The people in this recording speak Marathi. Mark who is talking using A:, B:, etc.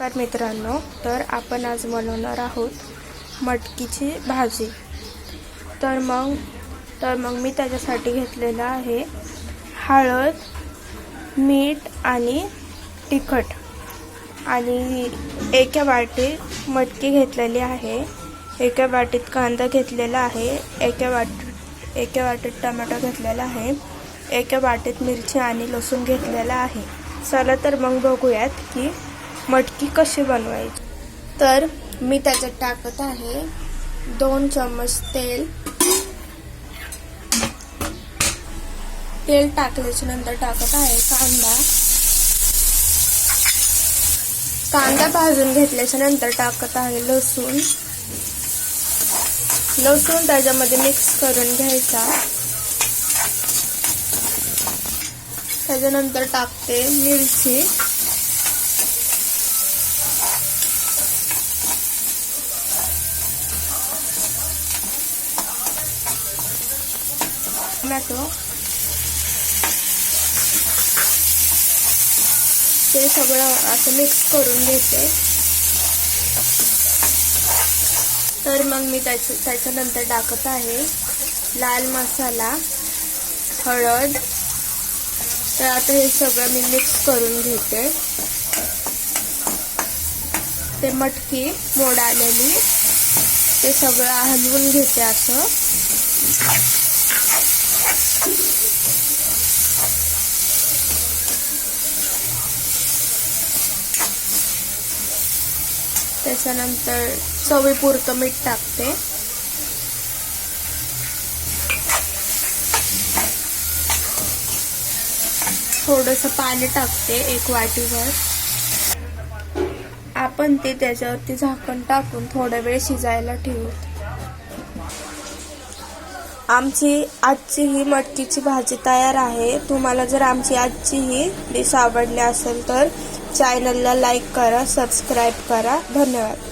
A: तर मित्रांनो, तर आपण आज बनवणार आहोत मटकीची भाजी। तर मग मी त्याच्यासाठी घेतलेला आहे हळद, मीठ आणि तिखट आणि एका वाटीत मटकी घेतलेली आहे, एका वाटीत कांदा घेतलेला आहे, एका वाटीत टोमॅटो घेतलेला आहे, एका वाटीत मिरची आणि लसूण घेतलेला आहे। चला तर मग बघूयात की मटकी कशी बनवायची। तर मी त्याच्यात टाकत आहे 2 चम्मच तेल। तेल टाकल्याच्या नंतर टाकत आहे कांदा भाजून घेतल्याच्या नंतर टाकत आहे लसूण त्याच्यामध्ये मिक्स करून घ्यायचा। त्याच्यानंतर टाकते मिरची, टोमॅटो, ते सगळं असं मिक्स करून घेते। तर मग मी त्याच्यानंतर टाकत आहे लाल मसाला, हळद। तर आता हे सगळं मी मिक्स करून घेते। ते मटकी मोड आलेली ते सगळं हलवून घेते असं। त्याच्यानंतर चवीपुरतं मीठ टाकते। थोडंसं पाणी टाकते 1 वाटीभर। आपण ते त्याच्यावरती झाकण टाकून थोडा वेळ शिजायला ठेवू। आमची आजची ही मटकीची भाजी तयार आहे। तुम्हाला जर आमची आजची ही डिश आवडली असेल तर चॅनलला लाईक करा, सबस्क्राईब करा। धन्यवाद।